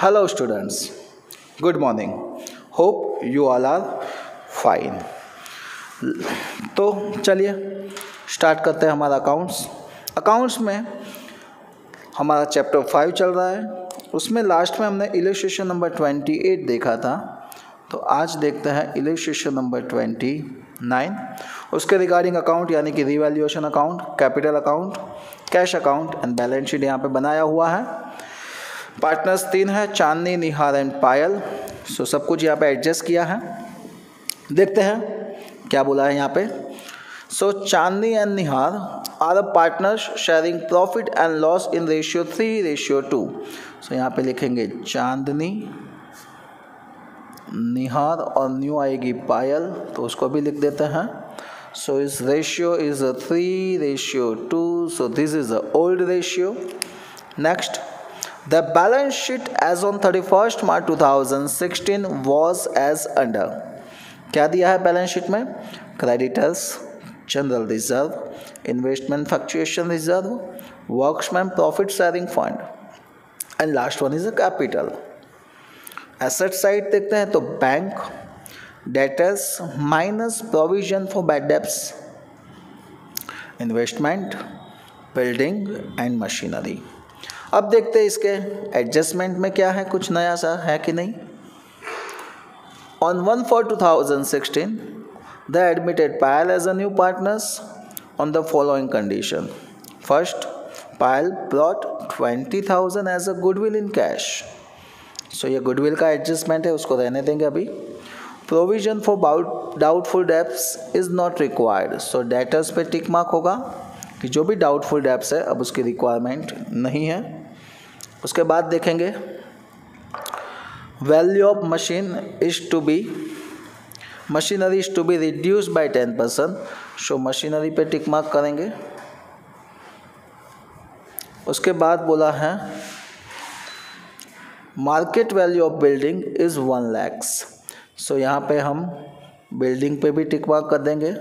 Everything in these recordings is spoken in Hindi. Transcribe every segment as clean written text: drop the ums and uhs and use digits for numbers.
Hello students, good morning. Hope you all are fine. तो चलिए स्टार्ट करते हैं हमारा अकाउंट्स में हमारा चैप्टर 5 चल रहा है। उसमें लास्ट में हमने इलस्ट्रेशन नंबर 28 देखा था, तो आज देखते हैं इलस्ट्रेशन नंबर 29। उसके रिगार्डिंग अकाउंट यानी कि revaluation account, capital account, cash account and balance sheet यहाँ पे बनाया हुआ है। पार्टनर्स 3 है, चांदनी, निहार एंड पायल। सो सब कुछ यहाँ पे एडजस्ट किया है। देखते हैं क्या बोला है यहाँ पे। So Chandni and Nihar are the partners sharing profit and loss in ratio 3:2। So यहाँ पे लिखेंगे चांदनी, निहार और न्यू आएगी पायल, तो उसको भी लिख देते हैं। सो इस ratio is 3:2। So this is the old ratio. Next, the balance sheet as on 31st March 2016 was as under। क्या दिया है बैलेंस शीट में? Creditors, general reserve, investment fluctuation reserve, workmen profit sharing fund and last one is a capital. Asset side देखते हैं तो bank, debtors minus provision for bad debts, investment, building and machinery. अब देखते हैं इसके एडजस्टमेंट में क्या है, कुछ नया सा है कि नहीं। On 1/4/2016 they admitted Payal as a new partners on the following condition. First, Payal brought 20,000 as a goodwill in cash. So ये goodwill का एडजस्टमेंट है, उसको रहने देंगे अभी। Provision for doubtful debts is not required. So debtors पे टिक मार्क होगा कि जो भी डाउटफुल डेब्ट्स है अब उसकी रिक्वायरमेंट नहीं है। उसके बाद देखेंगे value of machinery is to be reduce by 10%। So machinery पे टिक मार्क करेंगे। उसके बाद बोला है market value of building is 1 lakh. So यहाँ पे हम बिल्डिंग पे भी टिक मार्क कर देंगे।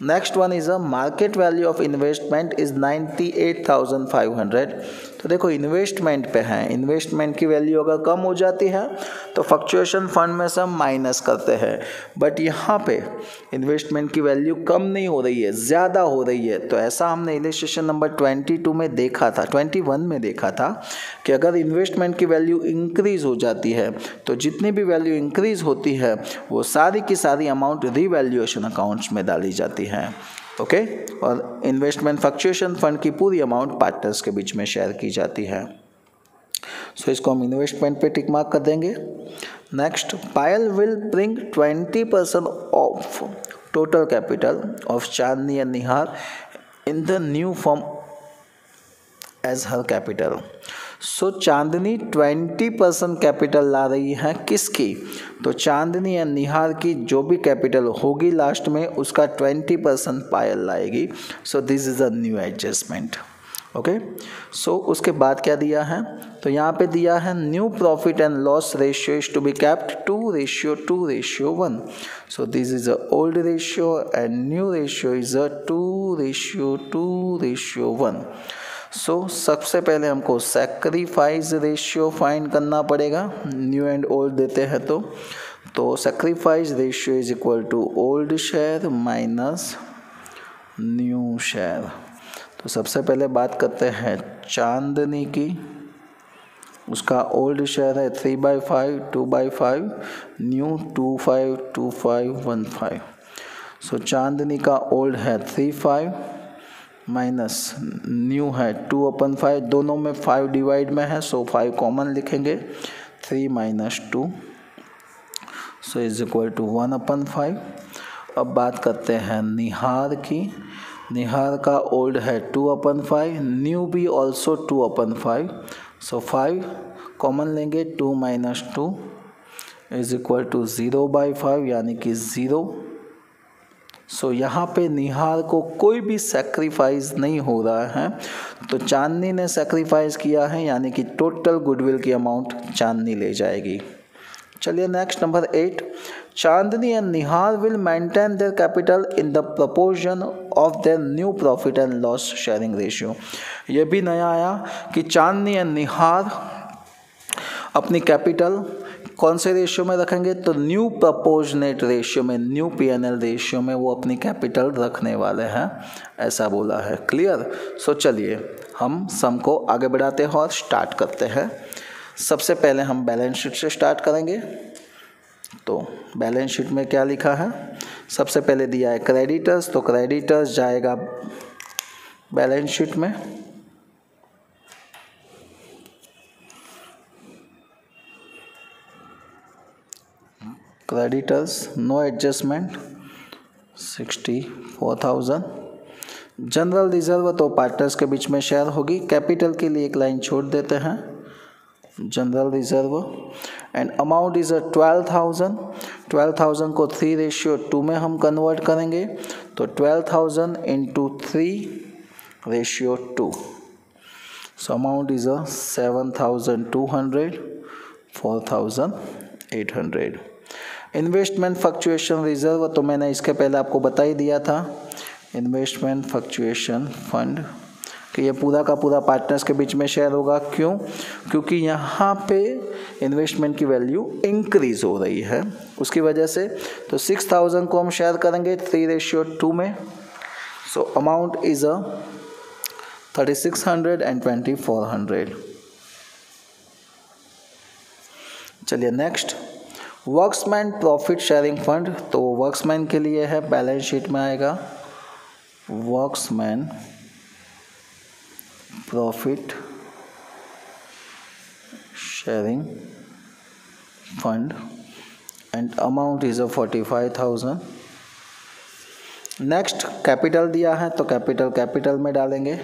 Next one is a market value of investment is 98,500। तो देखो इन्वेस्टमेंट पे है, इन्वेस्टमेंट की वैल्यू अगर कम हो जाती है तो फ्लक्चुएशन फंड में से हम माइनस करते हैं, बट यहाँ पे इन्वेस्टमेंट की वैल्यू कम नहीं हो रही है, ज़्यादा हो रही है। तो ऐसा हमने इलस्ट्रेशन नंबर 22 में देखा था, 21 में देखा था कि अगर इन्वेस्टमेंट की वैल्यू इंक्रीज़ हो जाती है तो जितनी भी वैल्यू इंक्रीज़ होती है वो सारी की सारी अमाउंट रिवैल्यूएशन अकाउंट्स में डाली जाती है। ओके, और इन्वेस्टमेंट फ्लक्चुएशन फंड की पूरी अमाउंट पार्टनर्स के बीच में शेयर की जाती है। सो इसको हम इन्वेस्टमेंट पे टिक मार्क कर देंगे। Next, Payal will bring 20% of total capital of Chandni and Nihar in the new form as her capital. So Chandni 20% capital ला रही है किसकी? तो चांदनी या निहार की जो भी कैपिटल होगी लास्ट में उसका 20% पायल लाएगी। So this is a new adjustment. Okay, so उसके बाद क्या दिया है? तो यहाँ पे दिया है new profit and loss ratio is to be kept 2:1। So this is a old ratio and new ratio is a 2:1। सो सबसे पहले हमको सैक्रिफाइस रेशियो फाइंड करना पड़ेगा। न्यू एंड ओल्ड देते हैं तो sacrifice ratio is equal to old share minus new share. तो सबसे पहले बात करते हैं चांदनी की। उसका ओल्ड शेयर है 3/5, 2/5, न्यू 2/5, सो चांदनी का ओल्ड है 3/5 माइनस न्यू है 2/5। दोनों में 5 डिवाइड में है, सो 5 कॉमन लिखेंगे। 3 - 2 सो इज इक्वल टू 1/5। अब बात करते हैं निहार की। निहार का ओल्ड है 2/5, न्यू भी ऑल्सो 2/5, सो 5 कॉमन लेंगे। 2 - 2 इज इक्वल टू 0/5 यानी कि 0। सो यहाँ पे निहार को कोई भी सेक्रीफाइस नहीं हो रहा है, तो चांदनी ने सेक्रीफाइस किया है यानी कि टोटल गुडविल की अमाउंट चांदनी ले जाएगी। चलिए next number 8, Chandni and Nihar will maintain their capital in the proportion of their new profit and loss sharing ratio. ये भी नया आया कि चांदनी एंड निहार अपनी कैपिटल कौन से रेशियो में रखेंगे, तो न्यू प्रपोर्शनेट रेशियो में, न्यू पीएनएल रेशियो में वो अपनी कैपिटल रखने वाले हैं, ऐसा बोला है। क्लियर। सो चलिए हम सम को आगे बढ़ाते हैं और स्टार्ट करते हैं। सबसे पहले हम बैलेंस शीट से स्टार्ट करेंगे। तो बैलेंस शीट में क्या लिखा है, सबसे पहले दिया है क्रेडिटर्स, तो क्रेडिटर्स जाएगा बैलेंस शीट में। Creditors no adjustment 64,000। General reserve तो पार्टनर्स के बीच में शेयर होगी। कैपिटल के लिए एक लाइन छोड़ देते हैं, general reserve. And amount is 12,000। 12,000 को 3:2 में हम कन्वर्ट करेंगे, तो 12,000 into 3:2। So amount is 7,200, 4,800। Investment fluctuation reserve तो मैंने इसके पहले आपको बता ही दिया था, इन्वेस्टमेंट फ्लक्चुएशन फंड कि ये पूरा का पूरा पार्टनर्स के बीच में शेयर होगा। क्यों? क्योंकि यहाँ पे इन्वेस्टमेंट की वैल्यू इंक्रीज हो रही है, उसकी वजह से। तो 6,000 को हम शेयर करेंगे 3:2 में। So amount is 3,600 and 2,400। चलिए next, workmen profit sharing fund. तो वर्क्समैन के लिए है, बैलेंस शीट में आएगा workmen profit sharing fund and amount is 45,000। Next capital दिया है, तो कैपिटल में डालेंगे।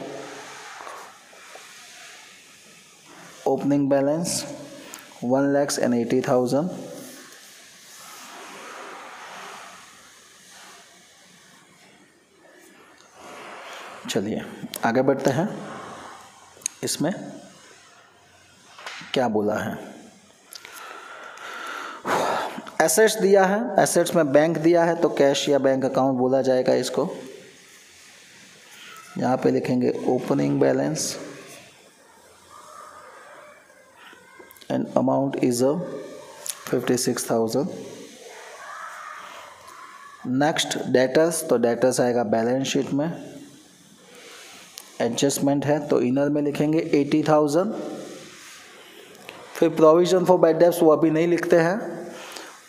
Opening balance 1,80,000। चलिए आगे बढ़ते हैं। इसमें क्या बोला है, एसेट्स दिया है। एसेट्स में बैंक दिया है, तो कैश या बैंक अकाउंट बोला जाएगा इसको। यहाँ पे लिखेंगे opening balance and amount is 56,000। Next debtors, तो डेटर्स आएगा बैलेंस शीट में। एडजस्टमेंट है तो इनर में लिखेंगे 80,000। फिर प्रोविजन फॉर बैड डेब्ट्स वो अभी नहीं लिखते हैं।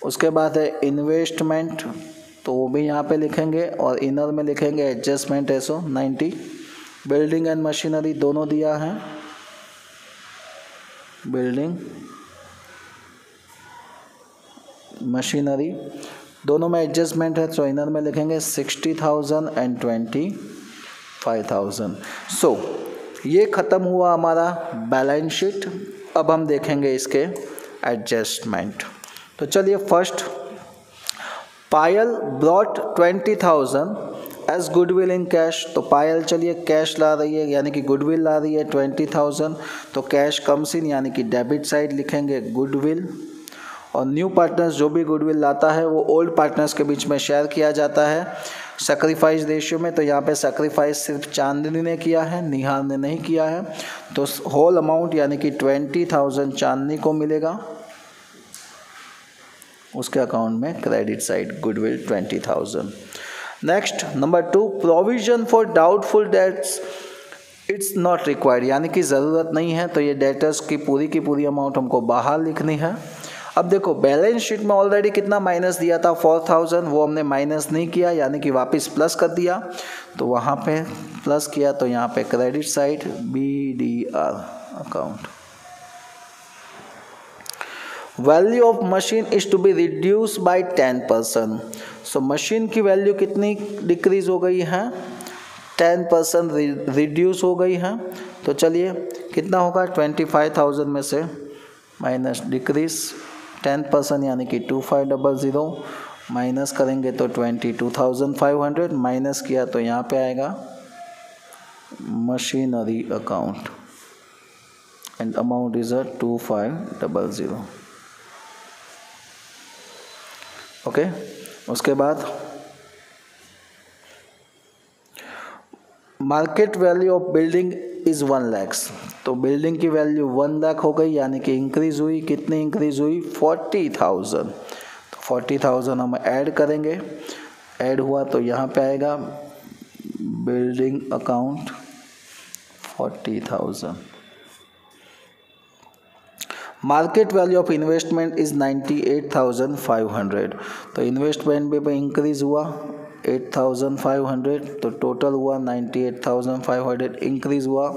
उसके बाद है इन्वेस्टमेंट, तो वो भी यहाँ पे लिखेंगे और इनर में लिखेंगे एडजस्टमेंट है 90। बिल्डिंग एंड मशीनरी दोनों दिया है, बिल्डिंग मशीनरी दोनों में एडजस्टमेंट है, तो इनर में लिखेंगे 60,000 एंड 25,000। सो ये ख़त्म हुआ हमारा बैलेंस शीट। अब हम देखेंगे इसके एडजस्टमेंट। तो चलिए first, Payal brought 20,000 as goodwill in cash. तो पायल चलिए कैश ला रही है, यानी कि गुडविल ला रही है 20,000। तो कैश कम्स इन, यानी कि डेबिट साइड लिखेंगे गुडविल। और न्यू पार्टनर्स जो भी गुडविल लाता है वो ओल्ड पार्टनर्स के बीच में शेयर किया जाता है सैक्रिफाइस रेशियो में। तो यहाँ पे सैक्रिफाइस सिर्फ चांदनी ने किया है, निहार ने नहीं किया है। तो होल अमाउंट यानी कि 20,000 चांदनी को मिलेगा, उसके अकाउंट में credit side goodwill 20,000। Next number 2, provision for doubtful debts it's not required, यानी कि ज़रूरत नहीं है। तो ये डेटर्स की पूरी अमाउंट हमको बाहर लिखनी है। अब देखो बैलेंस शीट में ऑलरेडी कितना माइनस दिया था 4,000, वो हमने माइनस नहीं किया, यानी कि वापस प्लस कर दिया। तो वहाँ पे प्लस किया, तो यहाँ पे credit side BDR account. Value of machine is to be reduce by 10%। So machine की वैल्यू कितनी डिक्रीज हो गई है, 10% रिड्यूस हो गई है। तो चलिए कितना होगा, 25,000 में से माइनस डिक्रीज 10% यानी कि 2500 माइनस करेंगे तो 22,500 माइनस किया तो यहाँ पे आएगा machinery account and amount is 2500। Okay, उसके बाद market value of building is 1 lakh, तो बिल्डिंग की वैल्यू 1 लाख हो गई, यानी कि इंक्रीज़ हुई, कितनी इंक्रीज़ हुई 40,000। तो 40,000 हम ऐड करेंगे, ऐड हुआ तो यहाँ पे आएगा building account 40,000। Market value of investment is 98,500, तो इन्वेस्टमेंट भी इंक्रीज़ हुआ 8,500, तो टोटल हुआ 98,500 इंक्रीज़ हुआ,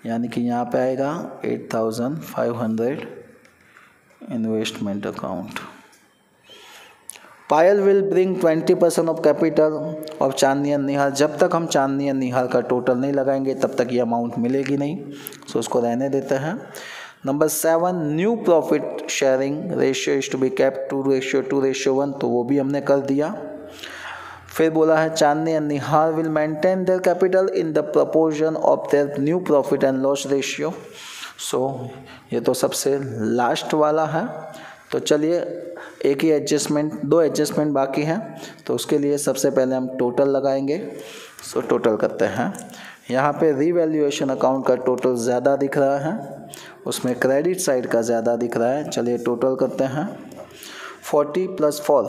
यानी कि यहाँ पे आएगा 8,500 investment account. Payal will bring 20% of capital of Chandni and Nihal, जब तक हम चांदनी एंड निहाल का टोटल नहीं लगाएंगे तब तक ये अमाउंट मिलेगी नहीं, सो उसको रहने देते हैं। Number 7, new profit sharing ratio is to be kept 2:1, तो वो भी हमने कर दिया। फिर बोला है Chandni and Nihal will maintain their capital in the proportion of their new profit and loss ratio, so ये तो सबसे लास्ट वाला है। तो चलिए एक ही एडजस्टमेंट, 2 एडजस्टमेंट बाकी हैं, तो उसके लिए सबसे पहले हम टोटल लगाएंगे। सो टोटल करते हैं। यहाँ पे रीवैल्यूएशन अकाउंट का टोटल ज़्यादा दिख रहा है, उसमें क्रेडिट साइड का ज़्यादा दिख रहा है। चलिए टोटल करते हैं। 40 + 4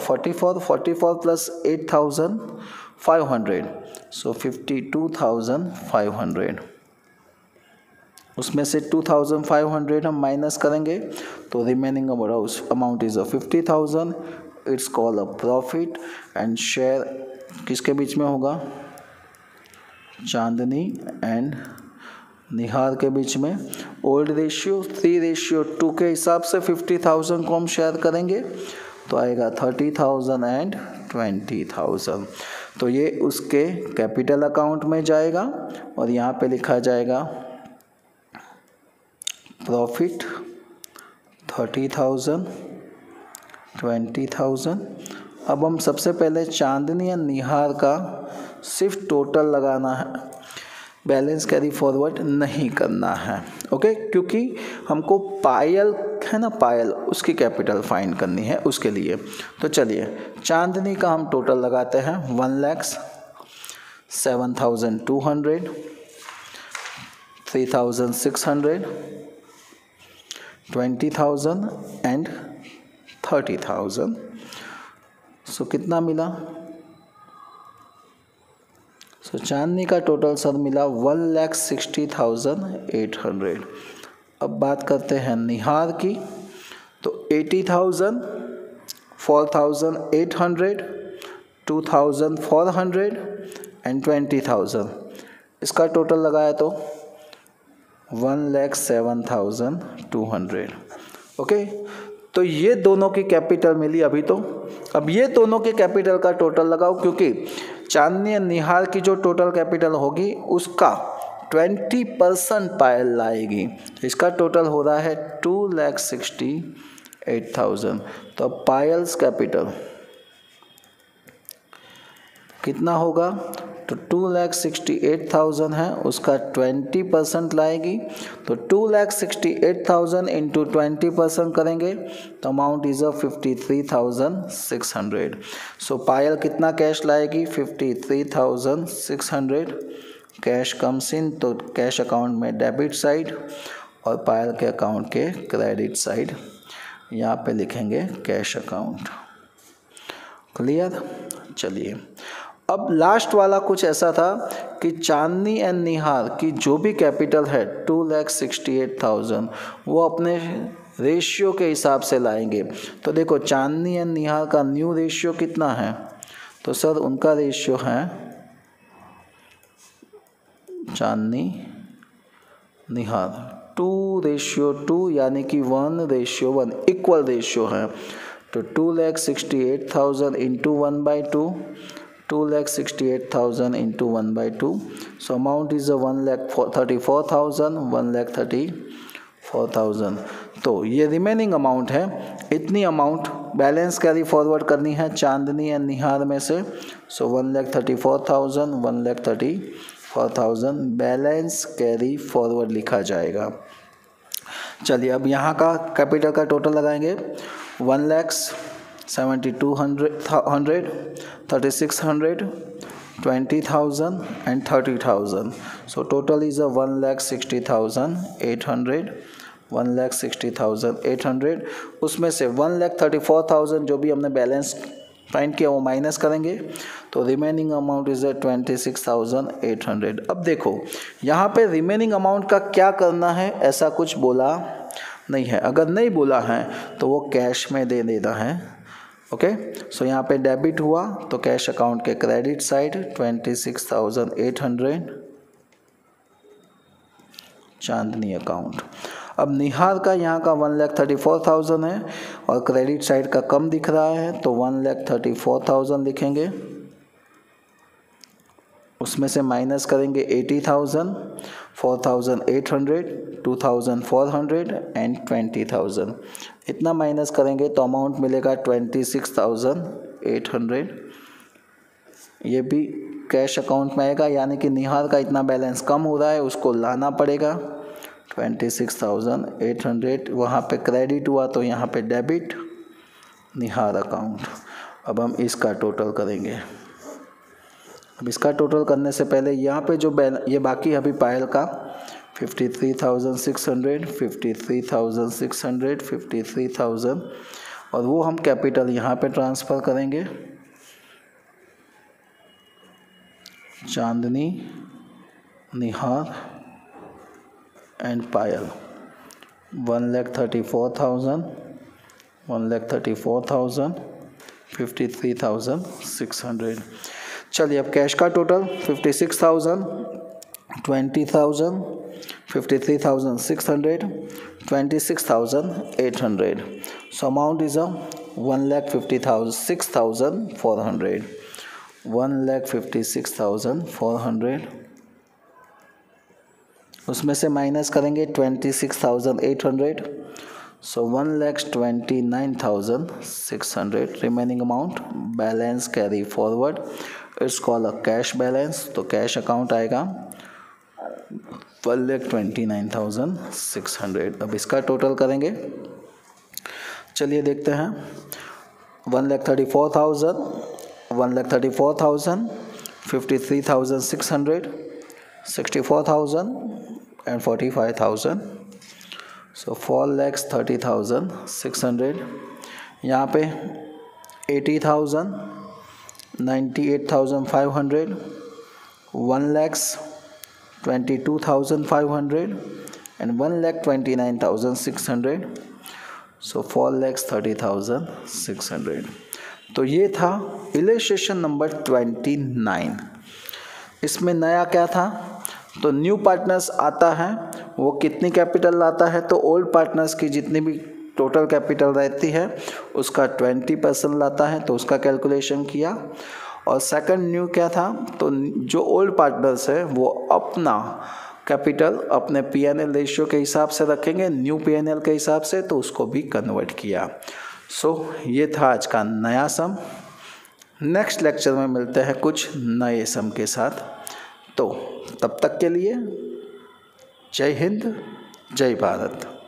44 प्लस 8,500, सो 52,500। उसमें से 2,500 हम माइनस करेंगे तो remaining amount is 50,000। It's call a profit and share किसके बीच में होगा, चांदनी एंड निहार के बीच में। ओल्ड रेशियो 3:2 के हिसाब से 50,000 को हम शेयर करेंगे तो आएगा 30,000 एंड 20,000। तो ये उसके कैपिटल अकाउंट में जाएगा और यहाँ पे लिखा जाएगा प्रॉफिट 30,000 20,000। अब हम सबसे पहले चांदनी या निहार का सिर्फ टोटल लगाना है, बैलेंस कैरी फॉरवर्ड नहीं करना है, ओके, क्योंकि हमको पायल है ना, पायल उसकी कैपिटल फाइंड करनी है उसके लिए। तो चलिए चांदनी का हम टोटल लगाते हैं 1,07,200, 3,600, 20,000 एंड 30,000। सो कितना मिला, सो चांदनी का टोटल सर मिला 1,60,800। अब बात करते हैं निहार की, तो 80,000, 4,800, 2,400 एंड 20,000, इसका टोटल लगाया तो 1,07,200। ओके, तो ये दोनों की कैपिटल मिली अभी तो। अब ये दोनों के कैपिटल का टोटल लगाओ, क्योंकि चांदनी और निहार की जो टोटल कैपिटल होगी उसका 20% पायल लाएगी, तो इसका टोटल हो रहा है 2,68,000। तो पायल्स कैपिटल कितना होगा, तो 2,68,000 है, उसका 20% लाएगी, तो 2,68,000 इंटू 20% करेंगे तो अमाउंट इज़ 53,600। सो पायल कितना कैश लाएगी, 53,600 कैश कम्स इन, तो कैश अकाउंट में डेबिट साइड और पायल के अकाउंट के क्रेडिट साइड, यहाँ पे लिखेंगे कैश अकाउंट। क्लियर। चलिए अब लास्ट वाला कुछ ऐसा था कि चांदनी एंड निहार की जो भी कैपिटल है 2,68,000 वो अपने रेशियो के हिसाब से लाएंगे। तो देखो चांदनी एंड निहार का न्यू रेशियो कितना है, तो सर उनका रेशियो है चांदनी निहार 2:2, यानी कि 1:1 इक्वल रेशियो है। तो 2,68,000 into 1/2, 2,68,000 into 1/2, so amount is 1,34,000, 1,34,000। तो ये रिमेनिंग अमाउंट है, इतनी अमाउंट बैलेंस कैरी फॉरवर्ड करनी है चांदनी एंड निहार में से। सो 1,34,000, 1,34,000 बैलेंस कैरी फॉरवर्ड लिखा जाएगा। चलिए अब यहाँ का कैपिटल का टोटल लगाएंगे 1,72,100, 3,600, 20,000 and 30,000. So total is a 1,60,800. 1,60,800 उसमें से 1,34,000 जो भी हमने बैलेंस फाइंड किया वो माइनस करेंगे तो रिमेनिंग अमाउंट इज 26,800। अब देखो यहाँ पे रिमेनिंग अमाउंट का क्या करना है, ऐसा कुछ बोला नहीं है। अगर नहीं बोला है तो वो कैश में दे देना है। ओके, सो यहाँ पे डेबिट हुआ तो कैश अकाउंट के क्रेडिट साइड 26,800 चांदनी अकाउंट। अब निहार का यहाँ का 1,34,000 है और क्रेडिट साइड का कम दिख रहा है तो 1,34,000 लिखेंगे, उसमें से माइनस करेंगे 80,000, 4,800, 2,400 एंड 20,000। इतना माइनस करेंगे तो अमाउंट मिलेगा 26,800। ये भी कैश अकाउंट में आएगा, यानी कि निहार का इतना बैलेंस कम हो रहा है, उसको लाना पड़ेगा। 26,800 वहाँ पे क्रेडिट हुआ तो यहाँ पे डेबिट निहार अकाउंट। अब हम इसका टोटल करेंगे। अब इसका टोटल करने से पहले यहाँ पे जो ये बाकी अभी पायल का 53,600, 53,600, 53,000 और वो हम कैपिटल यहाँ पे ट्रांसफ़र करेंगे। चांदनी, निहार एंड पायल 1,34,000, 1,34,000, 53,600। चलिए अब कैश का टोटल 56,000, 20,000, 53,600, 26,800। So amount is 1,56,400, 1,56,400। उसमें से माइनस करेंगे 26,800, so 1,29,600 remaining amount balance carry forward, it's called a cash balance। तो कैश अकाउंट आएगा 1,29,600। अब इसका टोटल करेंगे। चलिए देखते हैं। 1,34,000, 1,34,000, 53,600, 64,000 and 45,000, so 4,30,600। यहाँ पे 80,000, 98,500, 1,22,500 and 1,29,600, so 4,30,600। तो ये था इलस्ट्रेशन नंबर 29। इसमें नया क्या था, तो न्यू पार्टनर्स आता है वो कितनी कैपिटल लाता है, तो ओल्ड पार्टनर्स की जितनी भी टोटल कैपिटल रहती है उसका 20% लाता है, तो उसका कैलकुलेशन किया। और सेकंड न्यू क्या था, तो जो ओल्ड पार्टनर्स है वो अपना कैपिटल अपने P&L रेशियो के हिसाब से रखेंगे, न्यू P&L के हिसाब से, तो उसको भी कन्वर्ट किया। सो ये था आज का नया सम। नेक्स्ट लेक्चर में मिलते हैं कुछ नए सम के साथ। तो तब तक के लिए जय हिंद, जय भारत।